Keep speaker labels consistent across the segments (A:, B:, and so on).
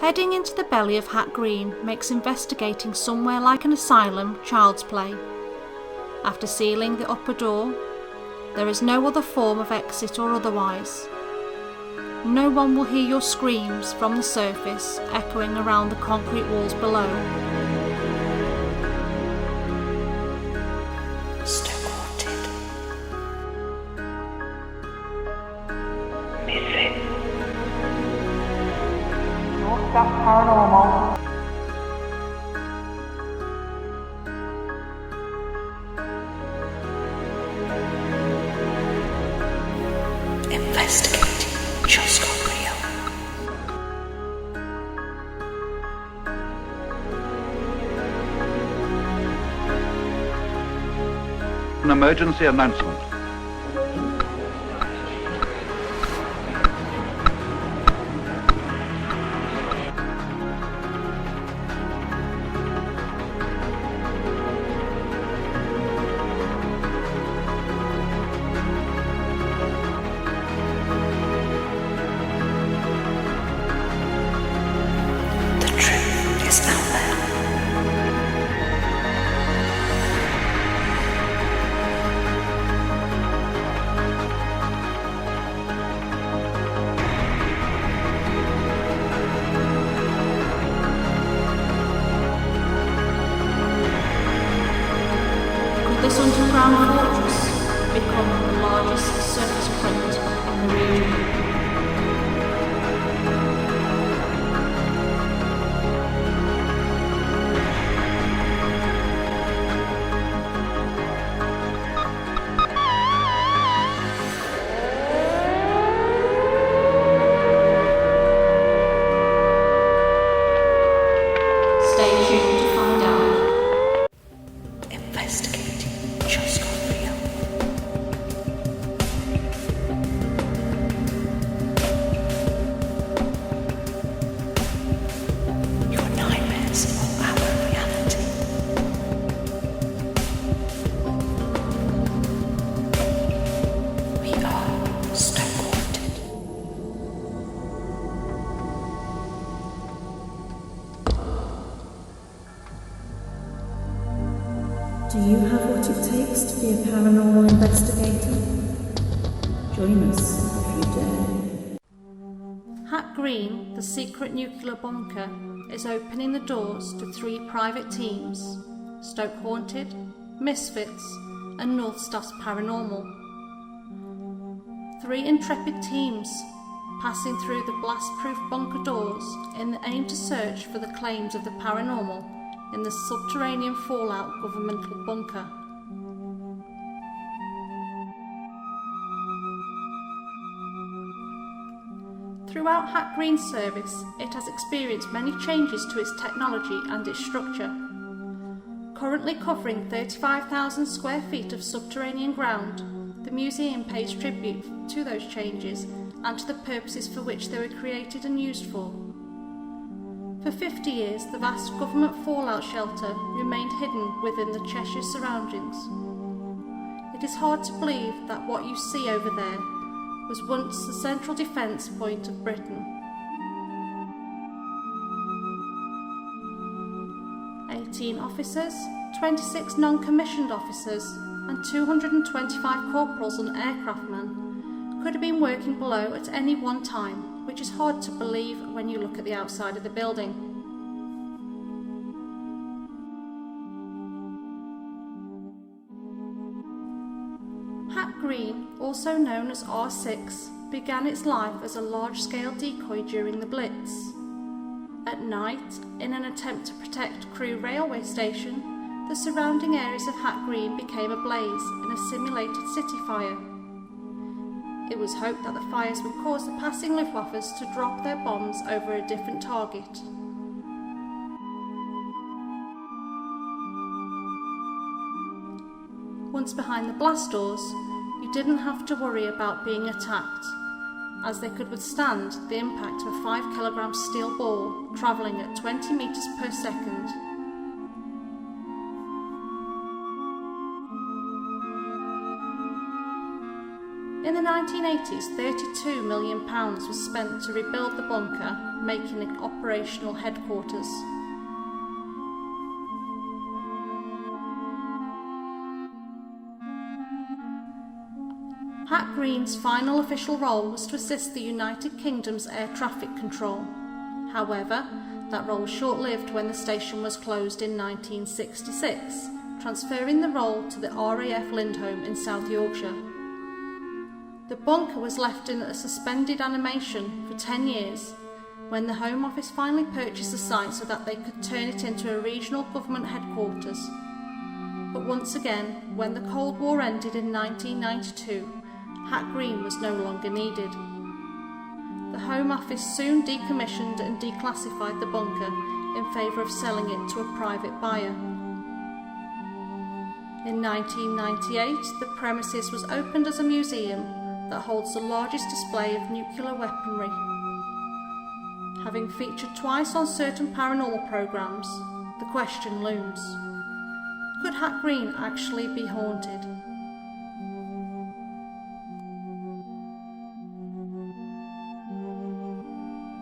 A: Heading into the belly of Hat Green makes investigating somewhere like an asylum child's play. After sealing the upper door, there is no other form of exit or otherwise. No one will hear your screams from the surface echoing around the concrete walls below.
B: Stoke Haunted. Missing.
C: Your stuff paranormal.
B: Investigating just got real.
D: An emergency announcement.
B: The truth is out there.
A: Could this underground fortress become the largest surface print in the region? Stay tuned to find out.
B: Investigating just got real. Your nightmares are our reality. We are Stoke Haunted.
E: Do you have what it takes to be a paranormal investigator? Join us if you dare.
A: Hat Green, the secret nuclear bunker, is opening the doors to 3 private teams: Stoke Haunted, Misfits, and North Staff's Paranormal. 3 intrepid teams passing through the blast-proof bunker doors in the aim to search for the claims of the paranormal in the subterranean fallout governmental bunker. Throughout Hat Green's service, it has experienced many changes to its technology and its structure. Currently covering 35,000 square feet of subterranean ground, the museum pays tribute to those changes and to the purposes for which they were created and used for. For 50 years, the vast government fallout shelter remained hidden within the Cheshire surroundings. It is hard to believe that what you see over there was once the central defence point of Britain. 18 officers, 26 non-commissioned officers and 225 corporals and aircraftmen could have been working below at any one time, which is hard to believe when you look at the outside of the building. Hat Green, also known as R6, began its life as a large-scale decoy during the Blitz. At night, in an attempt to protect Crewe railway station, the surrounding areas of Hat Green became ablaze in a simulated city fire. It was hoped that the fires would cause the passing Luftwaffes to drop their bombs over a different target. Once behind the blast doors, you didn't have to worry about being attacked, as they could withstand the impact of a 5 kilogram steel ball travelling at 20 metres per second. In the 1980s, £32 million was spent to rebuild the bunker, making it operational headquarters. Hat Green's final official role was to assist the United Kingdom's air traffic control. However, that role was short-lived when the station was closed in 1966, transferring the role to the RAF Lindholme in South Yorkshire. The bunker was left in a suspended animation for 10 years, when the Home Office finally purchased the site so that they could turn it into a regional government headquarters. But once again, when the Cold War ended in 1992, Hat Green was no longer needed. The Home Office soon decommissioned and declassified the bunker in favour of selling it to a private buyer. In 1998, the premises was opened as a museum that holds the largest display of nuclear weaponry. Having featured twice on certain paranormal programmes, the question looms: could Hat Green actually be haunted?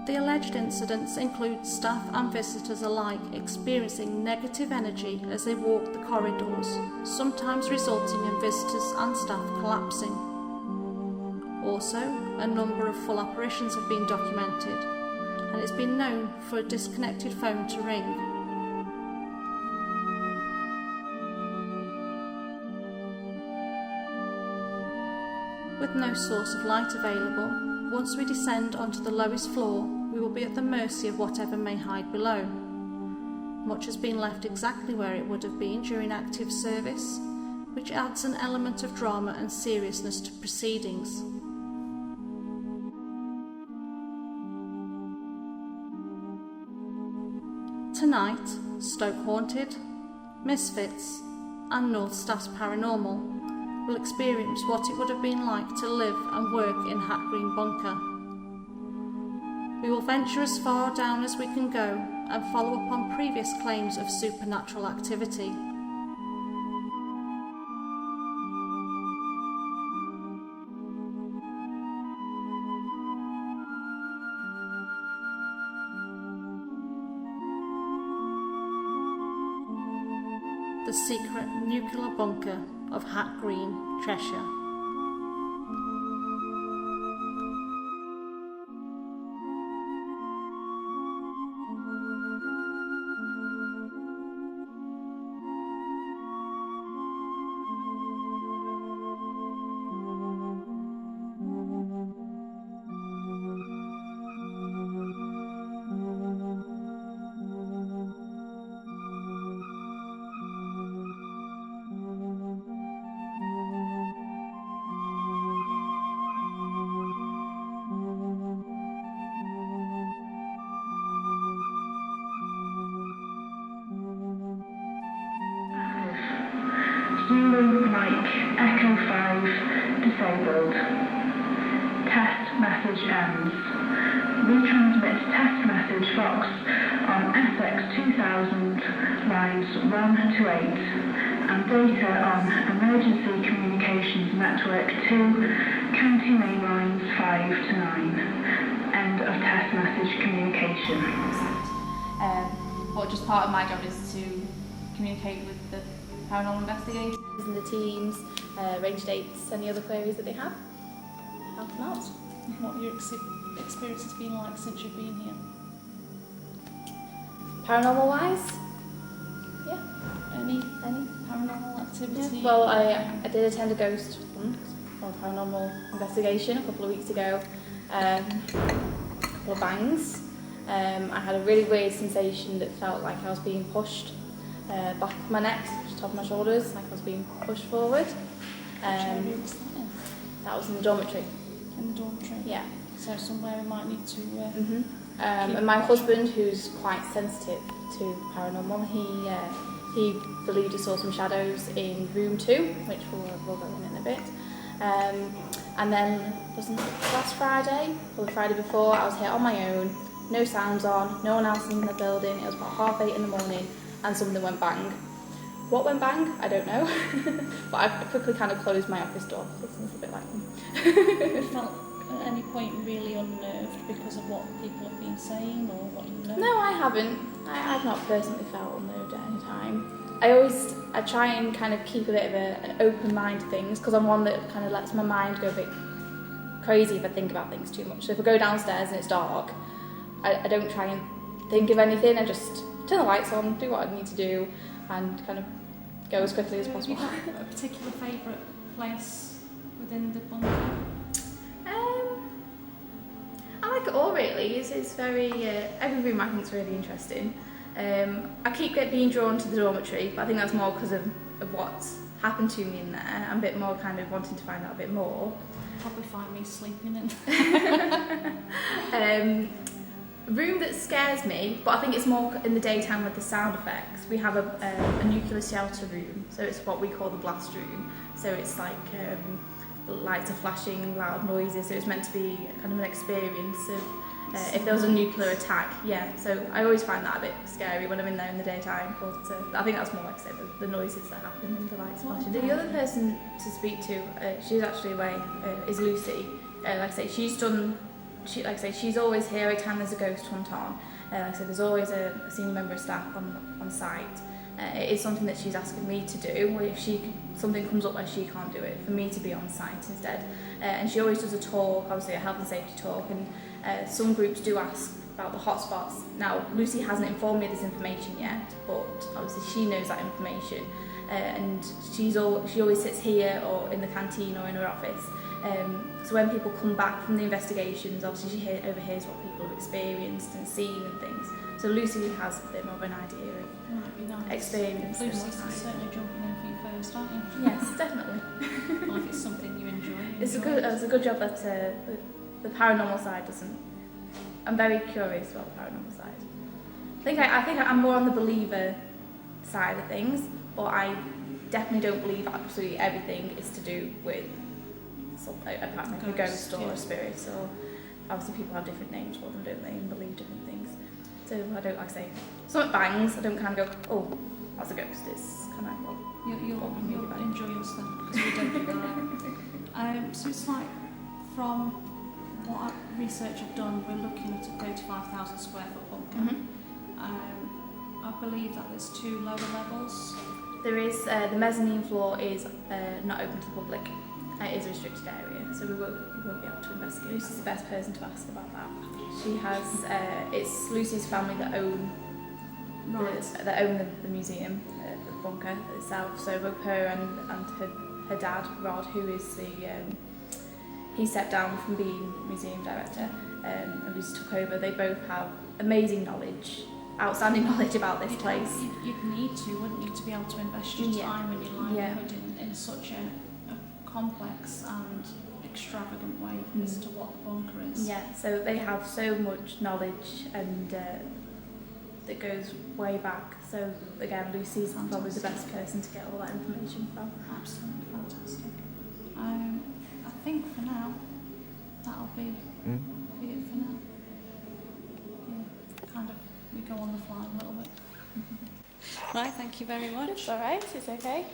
A: The alleged incidents include staff and visitors alike experiencing negative energy as they walk the corridors, sometimes resulting in visitors and staff collapsing. Also, a number of full apparitions have been documented, and it's been known for a disconnected phone to ring. With no source of light available, once we descend onto the lowest floor, we will be at the mercy of whatever may hide below. Much has been left exactly where it would have been during active service, which adds an element of drama and seriousness to proceedings. Tonight, Stoke Haunted, Misfits and North Staff's Paranormal will experience what it would have been like to live and work in Hat Green Bunker. We will venture as far down as we can go and follow up on previous claims of supernatural activity. The secret nuclear bunker of Hat Green, Cheshire.
F: Zulu Mike Echo 5 disabled. Test message ends. Retransmit test message Fox on SX 2000 lines 1 to 8 and data on emergency communications network 2 county main lines 5 to 9. End of test message communication.
G: But just part of my job is to communicate with the paranormal investigators
H: and the teams, arrange dates, any other queries that they have. Help them out.
A: What your experience has been like since you've been here?
H: Paranormal wise? Yeah.
A: Any paranormal activity?
H: Yeah. Well, I did attend a ghost hunt or paranormal investigation a couple of weeks ago. A couple of bangs. I had a really weird sensation that felt like I was being pushed back of my neck, top of my shoulders, like I was being pushed forward. That was in the dormitory.
A: In the dormitory?
H: Yeah.
A: So somewhere we might need to...
H: and my husband, who's quite sensitive to paranormal, he believed he saw some shadows in room 2, which we'll go in a bit. And then, wasn't it last Friday, or the Friday before, I was here on my own, no sounds on, no one else in the building. It was about 8:30 in the morning, and something went bang. What went bang? I don't know. But I quickly kind of closed my office door. This is a bit like them.
A: You felt at any point really unnerved because of what people have been saying or what you know?
H: No, I haven't. I've not personally felt unnerved at any time. I try and kind of keep a bit of an open mind to things, because I'm one that kind of lets my mind go a bit crazy if I think about things too much. So if I go downstairs and it's dark, I don't try and think of anything. I just turn the lights on, do what I need to do, and kind of go as quickly as possible.
A: Have you got a particular favourite place within the bunker?
H: I like it all really. It's very every room I think is really interesting. I keep being drawn to the dormitory, but I think that's more because of what's happened to me in there. I'm a bit more kind of wanting to find out a bit more.
A: Probably find me sleeping in.
H: Room that scares me, but I think it's more in the daytime with the sound effects. We have a nuclear shelter room, so it's what we call the blast room. So it's like lights are flashing, loud noises, so it's meant to be kind of an experience of if there was a nuclear attack. Yeah, so I always find that a bit scary when I'm in there in the daytime, but I think that's more like I say the noises that happen and the lights flashing. The other person to speak to, she's actually away, is Lucy. Like I say, she's always here every time there's a ghost hunt on. Like I said, there's always a senior member of staff on site. It is something that she's asking me to do, if something comes up where she can't do it, for me to be on site instead. And she always does a talk, obviously a health and safety talk, and some groups do ask about the hotspots. Now, Lucy hasn't informed me of this information yet, but obviously she knows that information. And she always sits here or in the canteen or in her office. So when people come back from the investigations, obviously she overhears what people have experienced and seen and things. So Lucy has a bit more of an idea of experience.
A: Lucy's certainly jumping in for you first, aren't you?
H: Yes, definitely.
A: Well, if it's something you enjoy.
H: It's a good job that the paranormal side doesn't. I'm very curious about the paranormal side. I think I'm more on the believer side of things, but I definitely don't believe absolutely everything is to do with a ghost or a spirit. So obviously people have different names for them, don't they, and believe different things. So I don't, like I say, something bangs, I don't kind of go, oh, that's a ghost. It's kind of like, well,
A: You'll enjoy us then, because we don't do that. So it's like, from what research I've done, we're looking at a 35,000 square foot bunker.
H: Mm-hmm.
A: I believe that there's 2 lower levels.
H: There is, the mezzanine floor is not open to the public. It is a restricted area, so we won't be able to investigate. Lucy's the best person to ask about that. She has, it's Lucy's family that own the museum, the bunker itself. So both her and her dad, Rod, who is he stepped down from being museum director, and Lucy took over. They both have amazing knowledge, outstanding knowledge about this place.
A: You'd need to, wouldn't you, to be able to invest your time and your livelihood in such a complex and extravagant way as to what the bunker is.
H: Yeah, so they have so much knowledge and that goes way back. So again, Lucy's probably the best person to get all that information from.
A: Absolutely fantastic. I think for now, that'll be it for now. Yeah, kind of, we go on the fly a little bit. Right, thank you very much.
H: It's alright, it's okay.